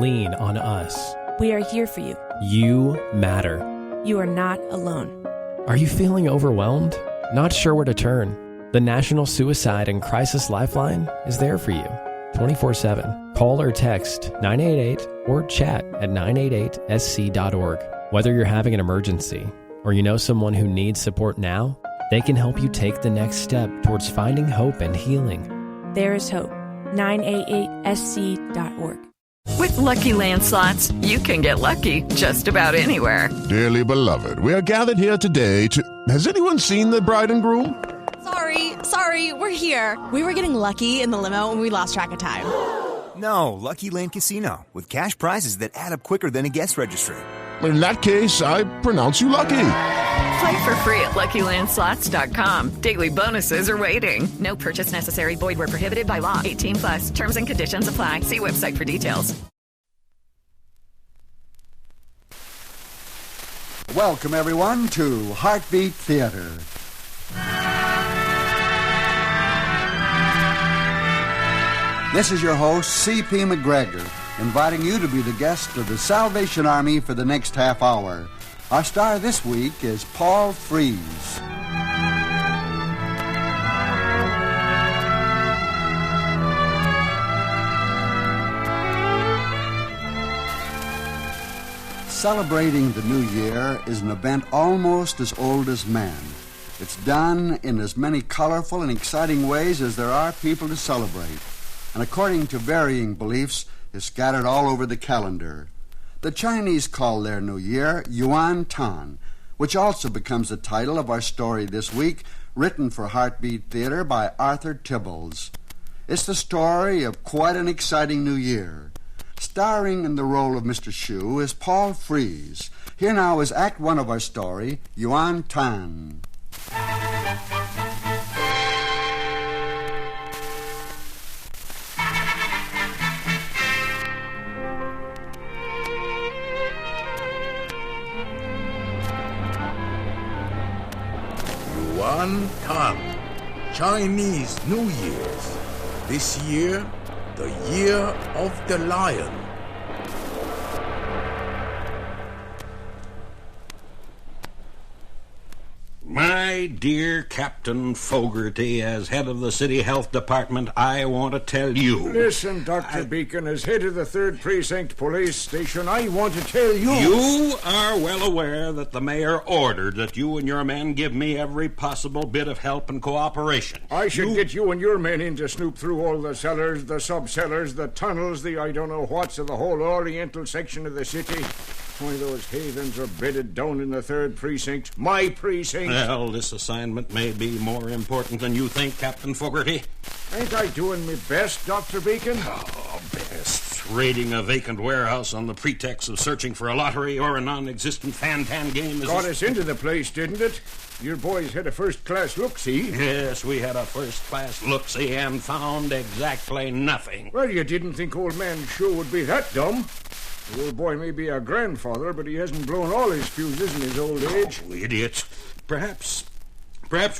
lean on us. We are here for you. You matter. You are not alone. Are you feeling overwhelmed? Not sure where to turn? The National Suicide and Crisis Lifeline is there for you 24/7. Call or text 988 or chat at 988sc.org. Whether you're having an emergency or you know someone who needs support now, they can help you take the next step towards finding hope and healing. There is hope. 988sc.org. With Lucky Land Slots, you can get lucky just about anywhere. Dearly beloved, we are gathered here today to... Has anyone seen the bride and groom? Sorry, we're here. We were getting lucky in the limo and we lost track of time. No, Lucky Land Casino, with cash prizes that add up quicker than a guest registry. In that case, I pronounce you lucky. Play for free at LuckyLandSlots.com. Daily bonuses are waiting. No purchase necessary. Void where prohibited by law. 18+. Terms and conditions apply. See website for details. Welcome, everyone, to Heartbeat Theater. This is your host, C.P. McGregor, inviting you to be the guest of the Salvation Army for the next half hour. Our star this week is Paul Frees. Celebrating the new year is an event almost as old as man. It's done in as many colorful and exciting ways as there are people to celebrate, and according to varying beliefs, is scattered all over the calendar. The Chinese call their new year Yuan, which also becomes the title of our story this week, written for Heartbeat Theater by Arthur Tibbles. It's the story of quite an exciting new year. Starring in the role of Mr. Shu is Paul Frees. Here now is Act One of our story, Yuan. Yuan, Chinese New Year's. This year, the Year of the Lion. My dear Captain Fogarty, as head of the City Health Department, I want to tell you... Listen, Dr. Beacon, as head of the 3rd Precinct Police Station, I want to tell you... You are well aware that the mayor ordered that you and your men give me every possible bit of help and cooperation. I should get you and your men in to snoop through all the cellars, the sub-cellars, the tunnels, the I don't know whats of the whole oriental section of the city. Why, those heathens are bedded down in the 3rd Precinct. My precinct. Well, this assignment may be more important than you think, Captain Fogarty. Ain't I doing my best, Dr. Beacon? Oh, best. Raiding a vacant warehouse on the pretext of searching for a lottery or a non-existent fan-tan game is... Got us into the place, didn't it? Your boys had a first-class look-see. Yes, we had a first-class look-see and found exactly nothing. Well, you didn't think old man Shu would be that dumb. The old boy may be a grandfather, but he hasn't blown all his fuses in his old age. Oh, idiots. Perhaps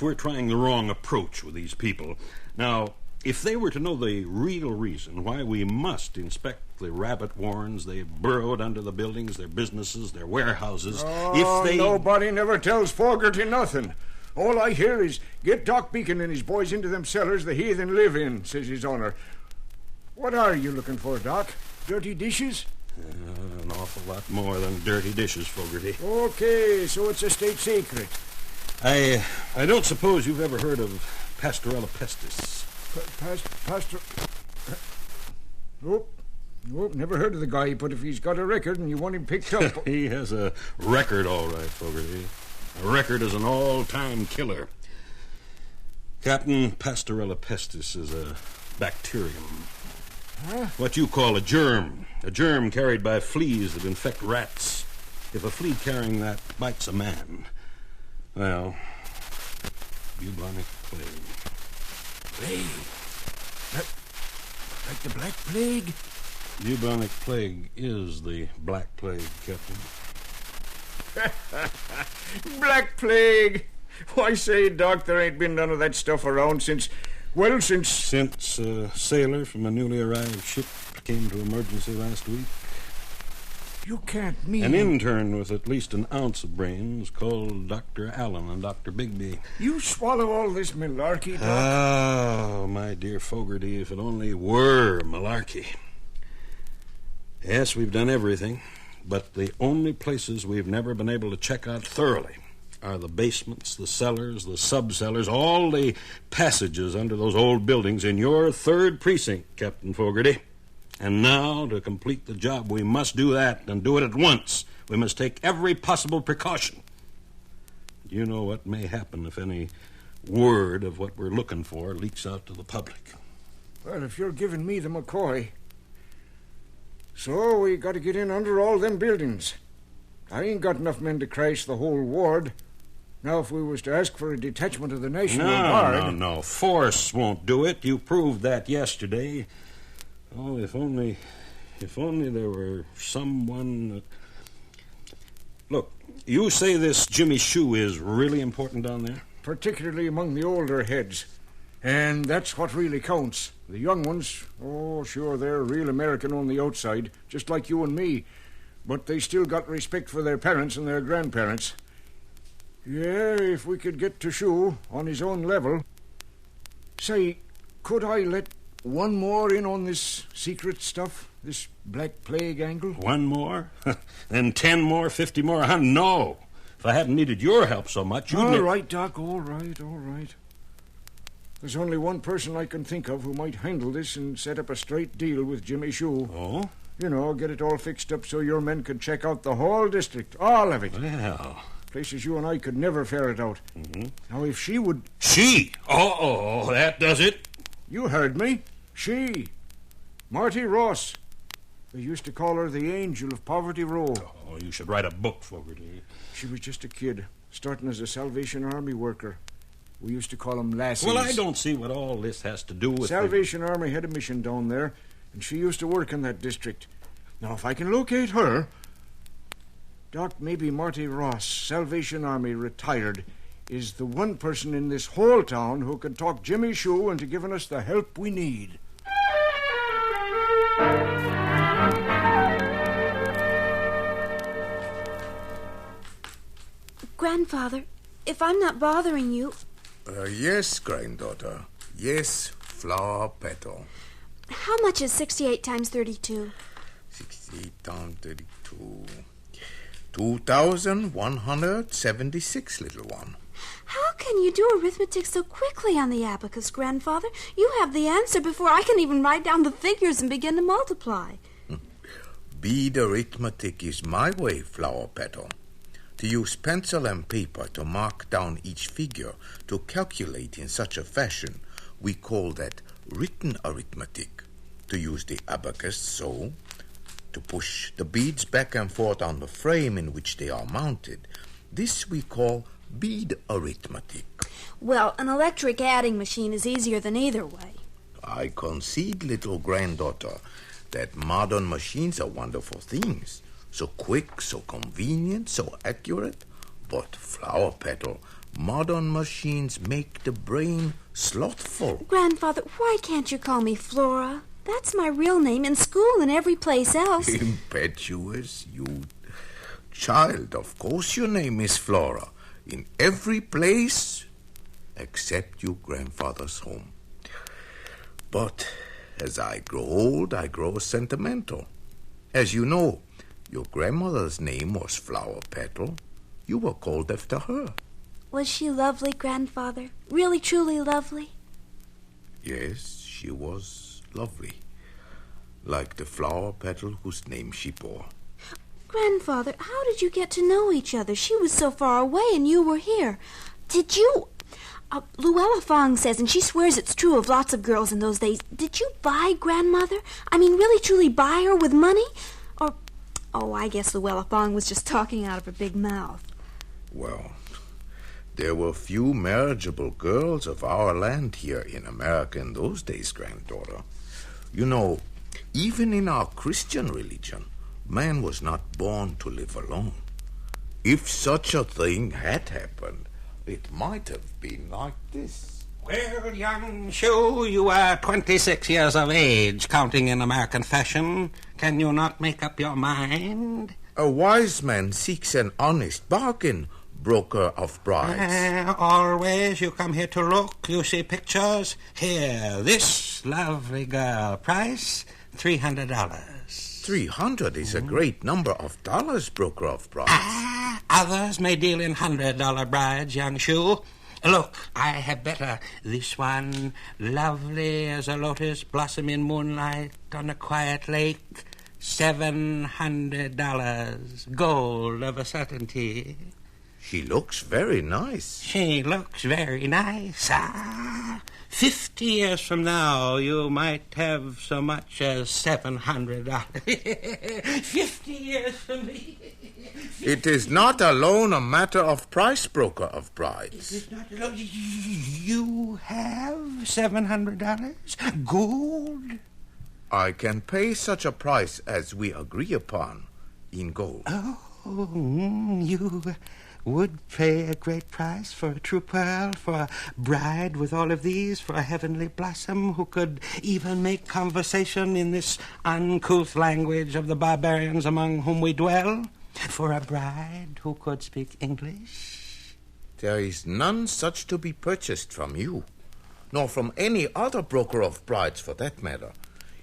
we're trying the wrong approach with these people. Now, if they were to know the real reason why we must inspect the rabbit warrens they've burrowed under the buildings, their businesses, their warehouses, nobody never tells Fogarty nothing. All I hear is, get Doc Beacon and his boys into them cellars the heathen live in, says his honor. What are you looking for, Doc? Dirty dishes? An awful lot more than dirty dishes, Fogarty. Okay, so it's a state secret. I don't suppose you've ever heard of Pastorella pestis. Nope, never heard of the guy, but if he's got a record and you want him picked up... He has a record, all right, Fogarty. A record as an all-time killer. Captain, Pastorella pestis is a bacterium. Huh? What you call a germ. A germ carried by fleas that infect rats. If a flea carrying that bites a man, well, bubonic plague. Plague? Like the Black Plague? Bubonic plague is the Black Plague, Captain. Black Plague? Why, say, Doc, there ain't been none of that stuff around since a sailor from a newly arrived ship came to emergency last week. You can't mean... An intern with at least an ounce of brains called Dr. Allen and Dr. Bigby. You swallow all this malarkey, Doc? Oh, my dear Fogarty, if it only were malarkey. Yes, we've done everything, but the only places we've never been able to check out thoroughly are the basements, the cellars, the sub-cellars, all the passages under those old buildings in your 3rd precinct, Captain Fogarty. And now, to complete the job, we must do that, and do it at once. We must take every possible precaution. You know what may happen if any word of what we're looking for leaks out to the public. Well, if you're giving me the McCoy... So we got to get in under all them buildings. I ain't got enough men to crash the whole ward. Now, if we was to ask for a detachment of the National Guard... No. Force won't do it. You proved that yesterday. Oh, if only there were someone... Look, you say this Jimmy Shoe is really important down there? Particularly among the older heads. And that's what really counts. The young ones, oh, sure, they're real American on the outside, just like you and me. But they still got respect for their parents and their grandparents. Yeah, if we could get to Shoe on his own level. Say, could I let one more in on this secret stuff? This Black Plague angle? One more? Then 10 more, 50 more, 100? No. If I hadn't needed your help so much, you'd... All right, Doc, all right. There's only one person I can think of who might handle this and set up a straight deal with Jimmy Shoe. Oh? You know, get it all fixed up so your men could check out the whole district, all of it. Well... Places you and I could never ferret out. Mm-hmm. Now, if she would... She? Oh, that does it. You heard me. She. Marty Ross. They used to call her the Angel of Poverty Row. Oh, you should write a book for her. She was just a kid, starting as a Salvation Army worker. We used to call them lassies. Well, I don't see what all this has to do with... Salvation Army had a mission down there, and she used to work in that district. Now, if I can locate her... Doc, maybe Marty Ross, Salvation Army, retired, is the one person in this whole town who can talk Jimmy Shoe into giving us the help we need. Grandfather, if I'm not bothering you... Yes, granddaughter. Yes, flower petal. How much is 68 times 32? 68 times 32... 2,176, little one. How can you do arithmetic so quickly on the abacus, Grandfather? You have the answer before I can even write down the figures and begin to multiply. Bead arithmetic is my way, flower petal. To use pencil and paper to mark down each figure, to calculate in such a fashion, we call that written arithmetic. To use the abacus so... to push the beads back and forth on the frame in which they are mounted. This we call bead arithmetic. Well, an electric adding machine is easier than either way. I concede, little granddaughter, that modern machines are wonderful things. So quick, so convenient, so accurate. But, flower petal, modern machines make the brain slothful. Grandfather, why can't you call me Flora? That's my real name in school and every place else. Impetuous, you child. Of course your name is Flora. In every place except your grandfather's home. But as I grow old, I grow sentimental. As you know, your grandmother's name was Flower Petal. You were called after her. Was she lovely, Grandfather? Really, truly lovely? Yes, she was lovely, like the flower petal whose name she bore. Grandfather, how did you get to know each other? She was so far away and you were here. Did you... Luella Fong says, and she swears it's true of lots of girls in those days, did you buy Grandmother? I mean, really truly buy her with money? Or... Oh, I guess Luella Fong was just talking out of her big mouth. Well, there were few marriageable girls of our land here in America in those days, granddaughter. You know, even in our Christian religion, man was not born to live alone. If such a thing had happened, it might have been like this. Well, young Shu, you are 26 years of age, counting in American fashion. Can you not make up your mind? A wise man seeks an honest bargain, broker of brides. Always you come here to look, you see pictures. Here, this lovely girl, price $300. 300 is a great number of dollars, broker of brides. Others may deal in $100 brides, young Shu. Look, I have better. This one, lovely as a lotus blossom in moonlight on a quiet lake. $700, gold of a certainty. She looks very nice. She looks very nice. 50 years from now, you might have so much as $700. 50 years from me. It is not alone a matter of price, broker of brides. It is not alone. You have $700? Gold? I can pay such a price as we agree upon in gold. Oh, you would pay a great price for a true pearl, for a bride with all of these, for a heavenly blossom who could even make conversation in this uncouth language of the barbarians among whom we dwell, for a bride who could speak English? There is none such to be purchased from you, nor from any other broker of brides for that matter.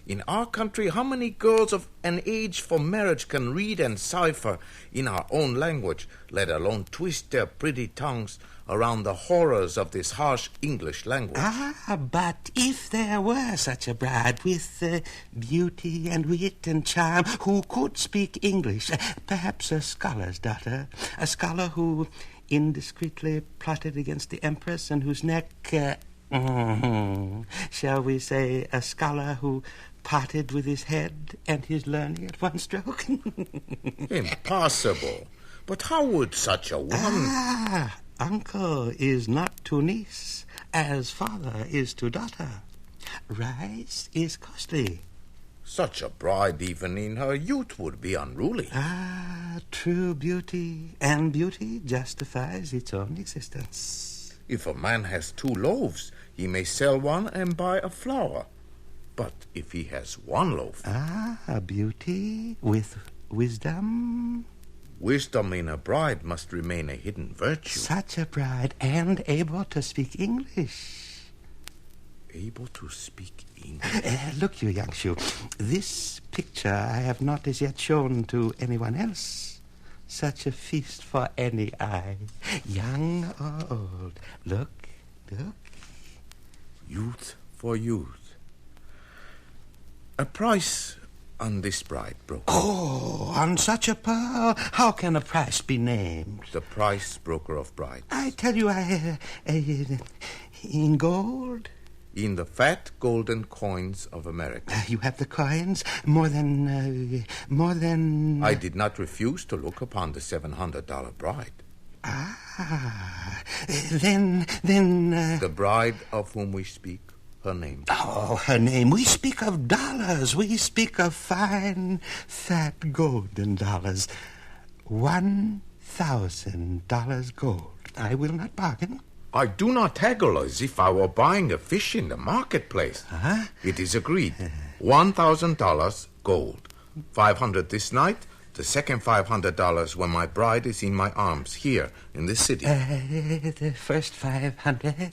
In our country, how many girls of an age for marriage can read and cipher in our own language, let alone twist their pretty tongues around the horrors of this harsh English language? But if there were such a bride with beauty and wit and charm who could speak English, perhaps a scholar's daughter, a scholar who indiscreetly plotted against the Empress and whose neck, shall we say, a scholar who parted with his head and his learning at one stroke? Impossible. But how would such a one... Uncle is not to niece as father is to daughter. Rice is costly. Such a bride, even in her youth, would be unruly. True beauty, and beauty justifies its own existence. If a man has 2 loaves, he may sell one and buy a flour. But if he has 1 loaf... beauty with wisdom? Wisdom in a bride must remain a hidden virtue. Such a bride, and able to speak English. Able to speak English? Look, you young Shu, this picture I have not as yet shown to anyone else. Such a feast for any eye, young or old. Look, look. Youth for youth. A price on this bride, broker. Oh, on such a pearl, how can a price be named? The price, broker of brides. I tell you, in gold? In the fat golden coins of America. You have the coins? More than... I did not refuse to look upon the $700 bride. Then... The bride of whom we speak, her name. Oh, her name. We speak of dollars. We speak of fine, fat golden dollars. $1,000 gold. I will not bargain. I do not haggle as if I were buying a fish in the marketplace. It is agreed. $1,000 gold. $500 this night. The second $500 when my bride is in my arms here in the city. The first 500.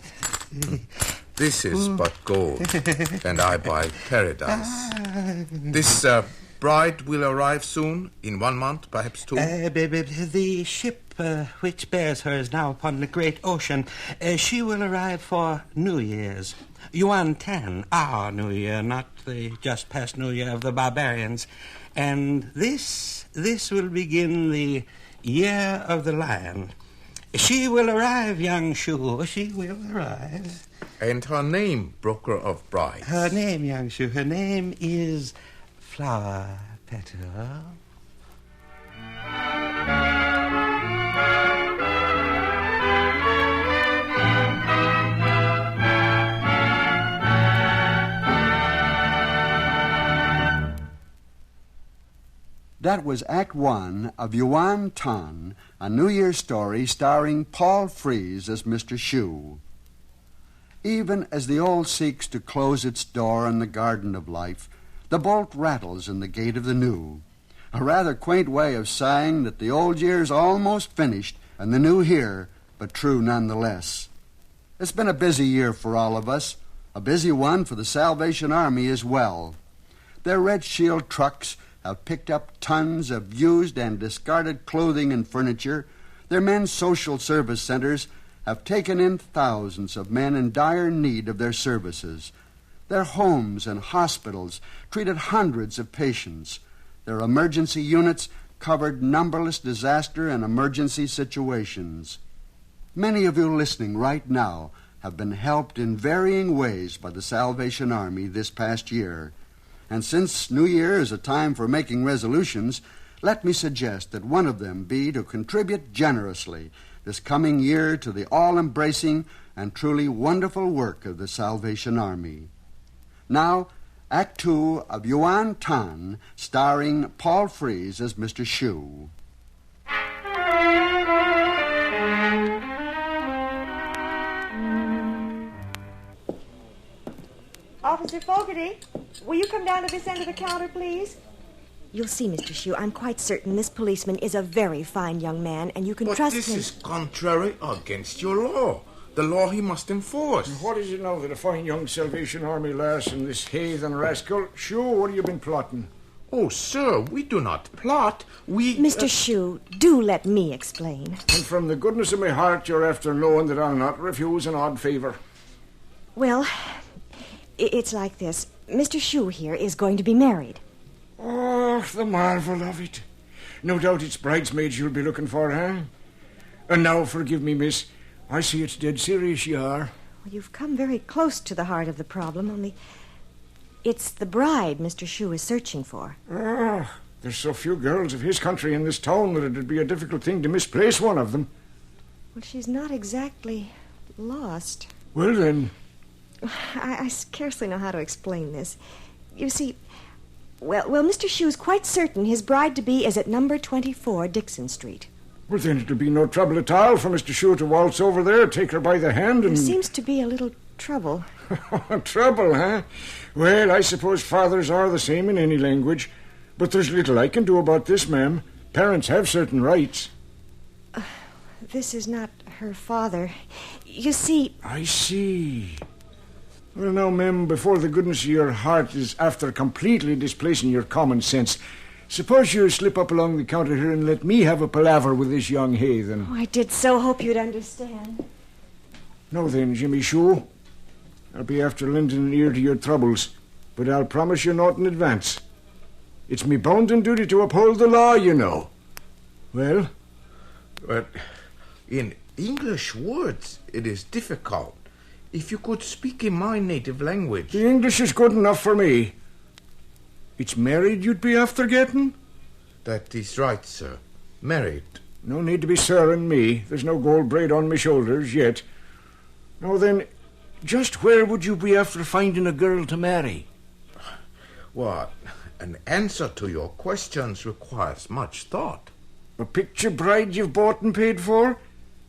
This is but gold, and I buy paradise. This bride will arrive soon, in 1 month, perhaps 2. The ship which bears her is now upon the great ocean. She will arrive for New Year's. Yuan 10, our New Year, not the just past New Year of the barbarians. And this will begin the Year of the Lion. She will arrive, young Shu. She will arrive. And her name, broker of brides? Her name, young Shu, her name is Flower Petal. That was Act 1 of Yuan Tan, a New Year's story starring Paul Frees as Mr. Shu. Even as the old seeks to close its door on the garden of life, the bolt rattles in the gate of the new. A rather quaint way of saying that the old year's almost finished and the new here, but true nonetheless. It's been a busy year for all of us, a busy one for the Salvation Army as well. Their Red Shield trucks have picked up tons of used and discarded clothing and furniture. Their men's social service centers have taken in thousands of men in dire need of their services. Their homes and hospitals treated hundreds of patients. Their emergency units covered numberless disaster and emergency situations. Many of you listening right now have been helped in varying ways by the Salvation Army this past year. And since New Year is a time for making resolutions, let me suggest that one of them be to contribute generously this coming year to the all-embracing and truly wonderful work of the Salvation Army. Now, Act 2 of Yuan, starring Paul Frees as Mr. Shu. Officer Fogarty, will you come down to this end of the counter, please? You'll see, Mr. Shu, I'm quite certain this policeman is a very fine young man, and you can trust him. But this is contrary against your law. The law he must enforce. What is it now that a fine young Salvation Army lass and this heathen rascal? Shu, what have you been plotting? Oh, sir, we do not plot. We... Mr. Shu, do let me explain. And from the goodness of my heart, you're after knowing that I'll not refuse an odd favor. Well, it's like this. Mr. Shu here is going to be married. Oh, the marvel of it. No doubt it's bridesmaids you'll be looking for, huh? And now, forgive me, miss, I see it's dead serious you are. Well, you've come very close to the heart of the problem, only it's the bride Mr. Shu is searching for. Ah, there's so few girls of his country in this town that it'd be a difficult thing to misplace one of them. Well, she's not exactly lost. Well, then... I scarcely know how to explain this. You see... Well, Mr. Shu's quite certain his bride-to-be is at number 24 Dixon Street. Well, then it'll be no trouble at all for Mr. Shu to waltz over there, take her by the hand and... There seems to be a little trouble. Trouble, huh? Well, I suppose fathers are the same in any language. But there's little I can do about this, ma'am. Parents have certain rights. This is not her father. You see... I see. Well, now, ma'am, before the goodness of your heart is after completely displacing your common sense, suppose you slip up along the counter here and let me have a palaver with this young heathen. Oh, I did so hope you'd understand. Now then, Jimmy Shu, I'll be after lending an ear to your troubles, but I'll promise you naught in advance. It's me bounden duty to uphold the law, you know. Well? But in English words, it is difficult. If you could speak in my native language. The English is good enough for me. It's married you'd be after getting? That is right, sir. Married. No need to be sir and me. There's no gold braid on my shoulders yet. Now then, just where would you be after finding a girl to marry? What? An answer to your questions requires much thought. A picture bride you've bought and paid for?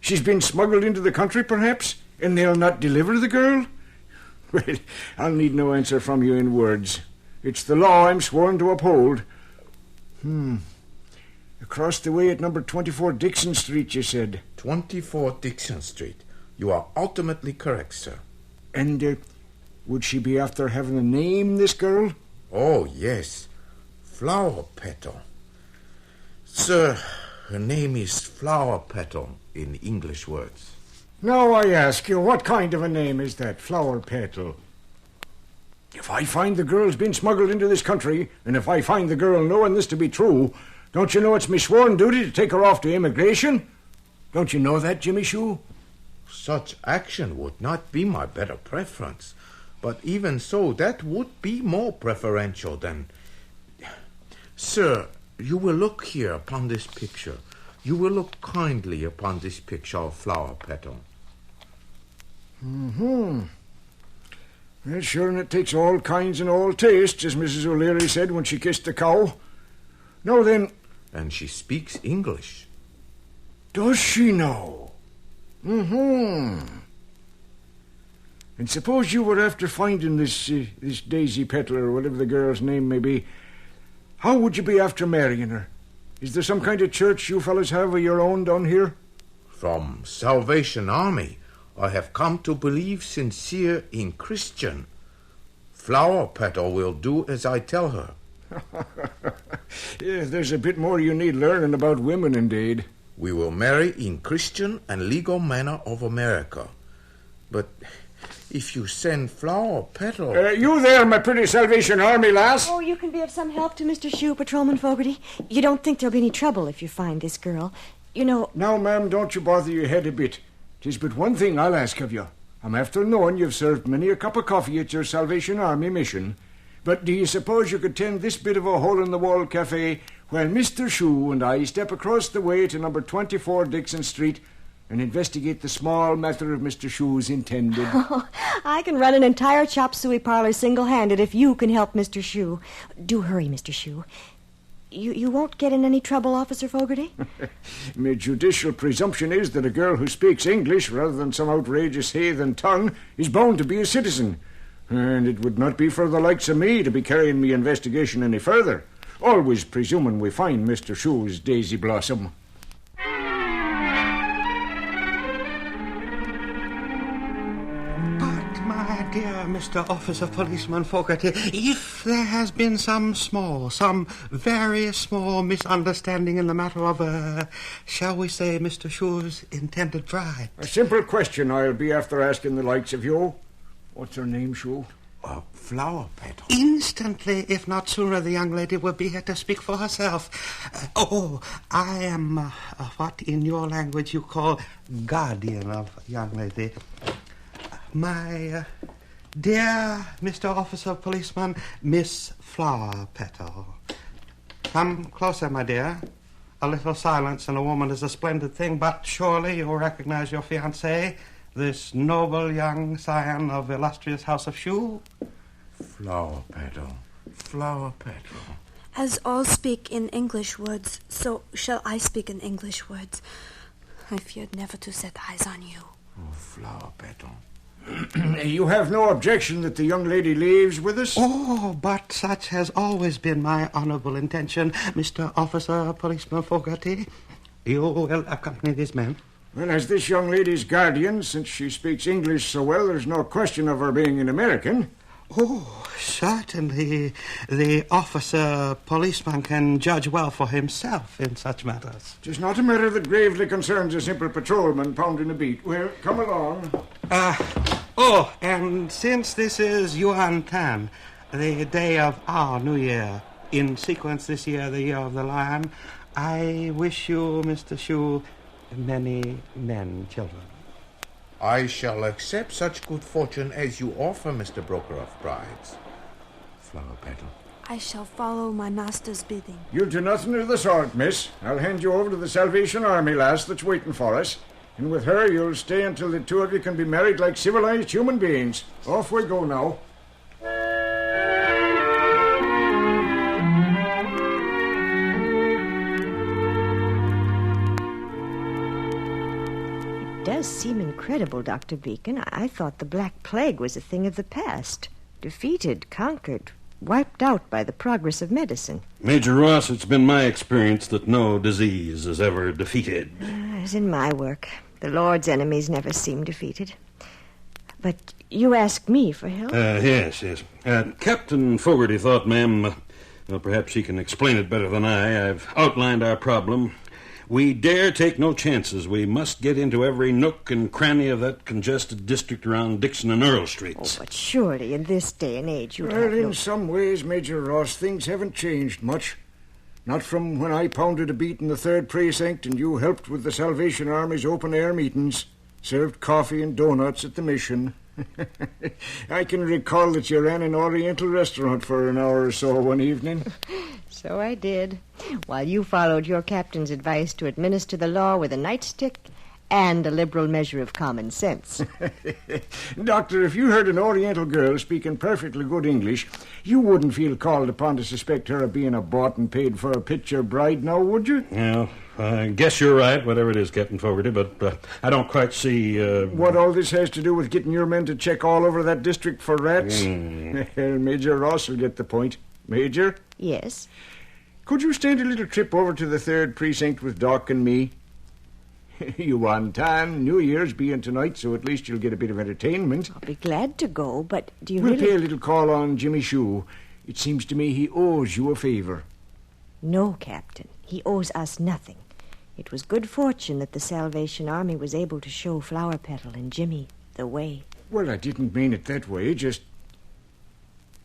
She's been smuggled into the country, perhaps? And they'll not deliver the girl? Well, I'll need no answer from you in words. It's the law I'm sworn to uphold. Across the way at number 24 Dixon Street, you said? 24 Dixon Street. You are ultimately correct, sir. And would she be after having a name, this girl? Oh, yes. Flower Petal. Sir, her name is Flower Petal in English words. Now I ask you, what kind of a name is that, Flower Petal? If I find the girl's been smuggled into this country, and if I find the girl knowing this to be true, don't you know it's my sworn duty to take her off to immigration? Don't you know that, Jimmy Shu? Such action would not be my better preference, but even so, that would be more preferential than... Sir, you will look here upon this picture. You will look kindly upon this picture of Flower Petal. Well, sure, and it takes all kinds and all tastes, as Mrs. O'Leary said when she kissed the cow. Now then... And she speaks English. Does she know? And suppose you were after finding this daisy peddler, or whatever the girl's name may be. How would you be after marrying her? Is there some kind of church you fellas have of your own down here? From Salvation Army, I have come to believe sincere in Christian. Flower Petal will do as I tell her. Yeah, there's a bit more you need learning about women, indeed. We will marry in Christian and legal manner of America. But if you send Flower Petal... You there, my pretty Salvation Army lass? Oh, you can be of some help to Mr. Shue, Patrolman Fogarty. You don't think there'll be any trouble if you find this girl. You know... Now, ma'am, don't you bother your head a bit. 'Tis but one thing I'll ask of you. I'm after knowing you've served many a cup of coffee at your Salvation Army mission. But do you suppose you could tend this bit of a hole-in-the-wall cafe while Mr. Shue and I step across the way to number 24 Dixon Street and investigate the small matter of Mr. Shue's intended? Oh, I can run an entire chop suey parlor single-handed if you can help Mr. Shue. Do hurry, Mr. Shue. You won't get in any trouble, Officer Fogarty? My judicial presumption is that a girl who speaks English rather than some outrageous heathen tongue is bound to be a citizen. And it would not be for the likes of me to be carrying me investigation any further, always presuming we find Mr. Shue's daisy blossom. Dear Mr. Officer Policeman Fogarty, if there has been some very small misunderstanding in the matter of, shall we say, Mr. Shue's intended bride. A simple question I'll be after asking the likes of you. What's her name, Shue? Flower Petal. Instantly, if not sooner, the young lady will be here to speak for herself. I am what in your language you call guardian of a young lady. My dear Mr. Officer Policeman, Miss Flower Petal. Come closer, my dear. A little silence in a woman is a splendid thing, but surely you'll recognize your fiancé, this noble young scion of illustrious House of Shue? Flower Petal. Flower Petal. As all speak in English words, so shall I speak in English words. I feared never to set eyes on you. Oh, Flower Petal. You have no objection that the young lady leaves with us? Oh, but such has always been my honorable intention, Mr. Officer Policeman Fogarty. You will accompany this man. Well, as this young lady's guardian, since she speaks English so well, there's no question of her being an American. Oh, certainly. The officer policeman can judge well for himself in such matters. 'Tis not a matter that gravely concerns a simple patrolman pounding a beat. Well, come along. And since this is Yuan, the day of our New Year, in sequence this year, the Year of the Lion, I wish you, Mr. Shue, many children. I shall accept such good fortune as you offer, Mr. Broker of Brides. Flower Petal. I shall follow my master's bidding. You'll do nothing of the sort, miss. I'll hand you over to the Salvation Army lass that's waiting for us. And with her, you'll stay until the two of you can be married like civilized human beings. Off we go now. It does seem incredible, Dr. Beacon. I thought the Black Plague was a thing of the past. Defeated, conquered, wiped out by the progress of medicine. Major Ross, it's been my experience that no disease is ever defeated. As in my work. The Lord's enemies never seem defeated. But you asked me for help? Yes. Captain Fogarty thought, ma'am, perhaps he can explain it better than I. I've outlined our problem. We dare take no chances. We must get into every nook and cranny of that congested district around Dixon and Earl Streets. Oh, but surely in this day and age you'd Well, have in some ways, Major Ross, things haven't changed much. Not from when I pounded a beat in the 3rd Precinct and you helped with the Salvation Army's open-air meetings, served coffee and donuts at the mission. I can recall that you ran an Oriental restaurant for an hour or so one evening. So I did, while you followed your captain's advice to administer the law with a nightstick And a liberal measure of common sense. Doctor, if you heard an Oriental girl speaking perfectly good English, you wouldn't feel called upon to suspect her of being a bought and paid for a picture bride now, would you? Yeah, I guess you're right, whatever it is, Captain Fogarty, but I don't quite see... What all this has to do with getting your men to check all over that district for rats? Major Ross will get the point. Major? Yes? Could you stand a little trip over to the 3rd Precinct with Doc and me? Yuan Tan, New Year's being tonight, so at least you'll get a bit of entertainment. I'll be glad to go, but do you We'll really... pay a little call on Jimmy Shue. It seems to me he owes you a favor. No, Captain. He owes us nothing. It was good fortune that the Salvation Army was able to show Flower Petal and Jimmy the way. Well, I didn't mean it that way, just...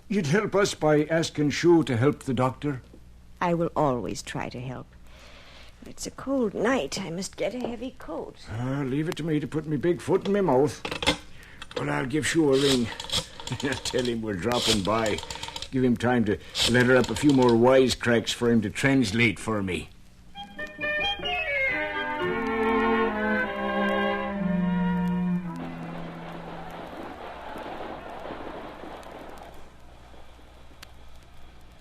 You'd help us by asking Shue to help the doctor? I will always try to help. It's a cold night. I must get a heavy coat. Leave it to me to put me big foot in my mouth. Well, I'll give Shue a ring. Tell him we're dropping by. Give him time to letter up a few more wisecracks for him to translate for me.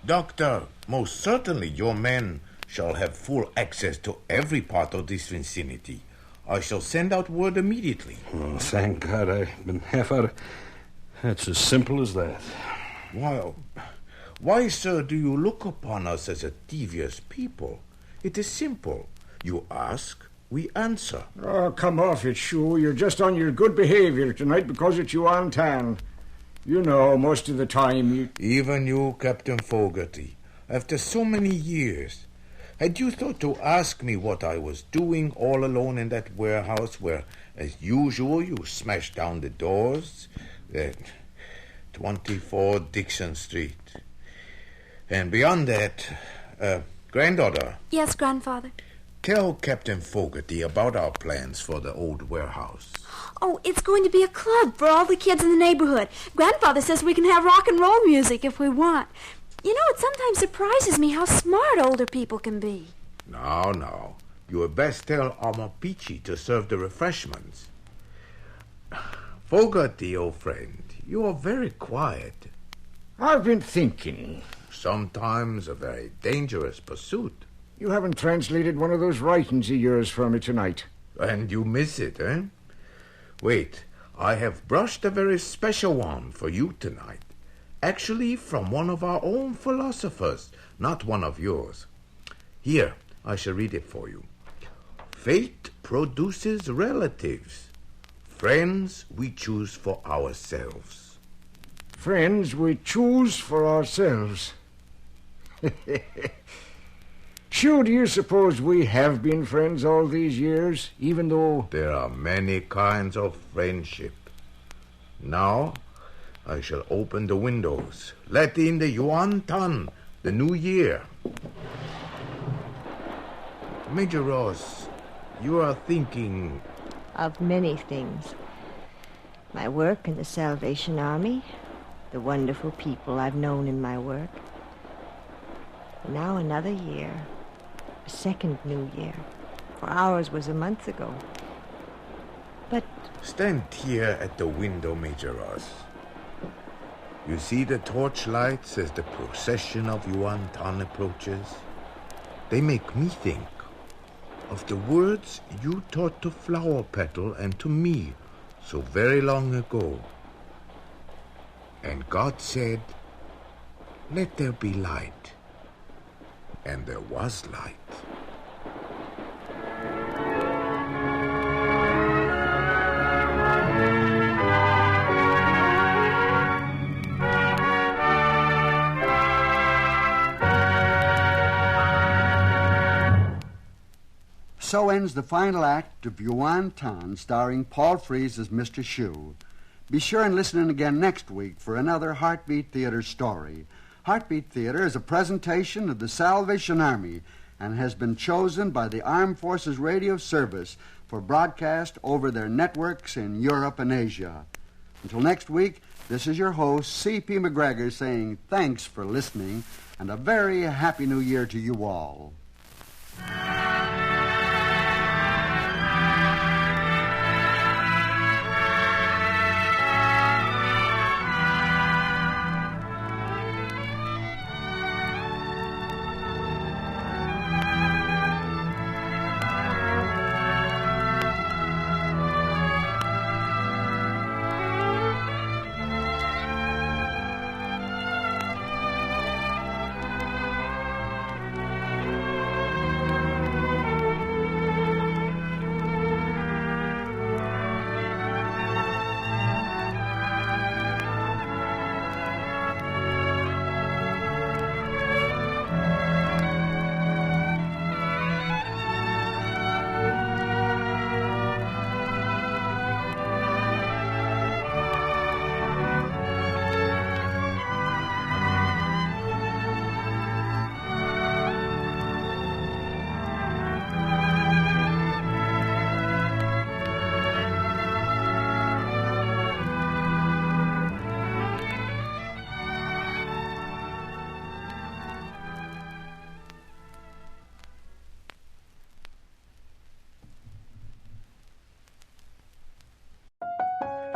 Doctor, most certainly your men shall have full access to every part of this vicinity. I shall send out word immediately. Oh, thank God, I've been half out of... That's as simple as that. Why, sir, do you look upon us as a devious people? It is simple. You ask, we answer. Oh, come off it, Shue. You're just on your good behavior tonight because it's Yuan Tan. You know, most of the time you... Even you, Captain Fogarty, after so many years... Had you thought to ask me what I was doing all alone in that warehouse where, as usual, you smashed down the doors? 24 Dixon Street. And beyond that, granddaughter. Yes, grandfather. Tell Captain Fogarty about our plans for the old warehouse. Oh, it's going to be a club for all the kids in the neighborhood. Grandfather says we can have rock and roll music if we want. You know, it sometimes surprises me how smart older people can be. No. You had best tell Amapichi to serve the refreshments. Fogarty, old friend, you are very quiet. I've been thinking. Sometimes a very dangerous pursuit. You haven't translated one of those writings of yours for me tonight. And you miss it, eh? Wait, I have brushed a very special one for you tonight. Actually, from one of our own philosophers, not one of yours. Here, I shall read it for you. Fate produces relatives. Friends we choose for ourselves. Friends we choose for ourselves. Sure, do you suppose we have been friends all these years, even though... There are many kinds of friendship. Now... I shall open the windows. Let in the Yuan Tan, the new year. Major Ross, you are thinking... Of many things. My work in the Salvation Army, the wonderful people I've known in my work. Now another year, a second new year, for ours was a month ago. But... Stand here at the window, Major Ross. You see the torchlights as the procession of Yuan Tan approaches? They make me think of the words you taught to Flower Petal and to me so very long ago. And God said, "Let there be light." And there was light. So ends the final act of Yuan Tan, starring Paul Frees as Mr. Shue. Be sure and listen in again next week for another Heartbeat Theater story. Heartbeat Theater is a presentation of the Salvation Army and has been chosen by the Armed Forces Radio Service for broadcast over their networks in Europe and Asia. Until next week, this is your host, C.P. McGregor, saying thanks for listening and a very happy new year to you all.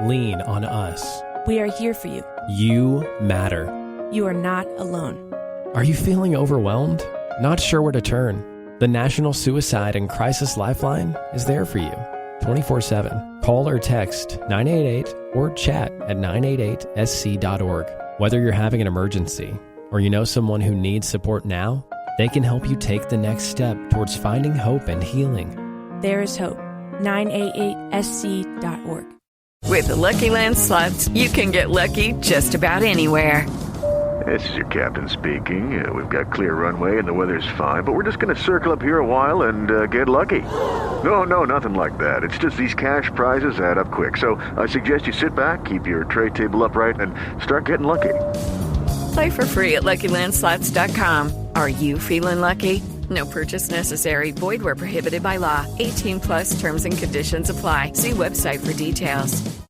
Lean on us. We are here for you. You matter. You are not alone. Are you feeling overwhelmed? Not sure where to turn? The National Suicide and Crisis Lifeline is there for you 24/7. Call or text 988 or chat at 988sc.org. Whether you're having an emergency or you know someone who needs support now, they can help you take the next step towards finding hope and healing. There is hope. 988sc.org. With the Lucky Land Slots, you can get lucky just about anywhere. This is your captain speaking. We've got clear runway and the weather's fine, but we're just going to circle up here a while and get lucky. No, nothing like that. It's just these cash prizes add up quick. So I suggest you sit back, keep your tray table upright, and start getting lucky. Play for free at LuckyLandSlots.com. Are you feeling lucky? No purchase necessary. Void where prohibited by law. 18+ terms and conditions apply. See website for details.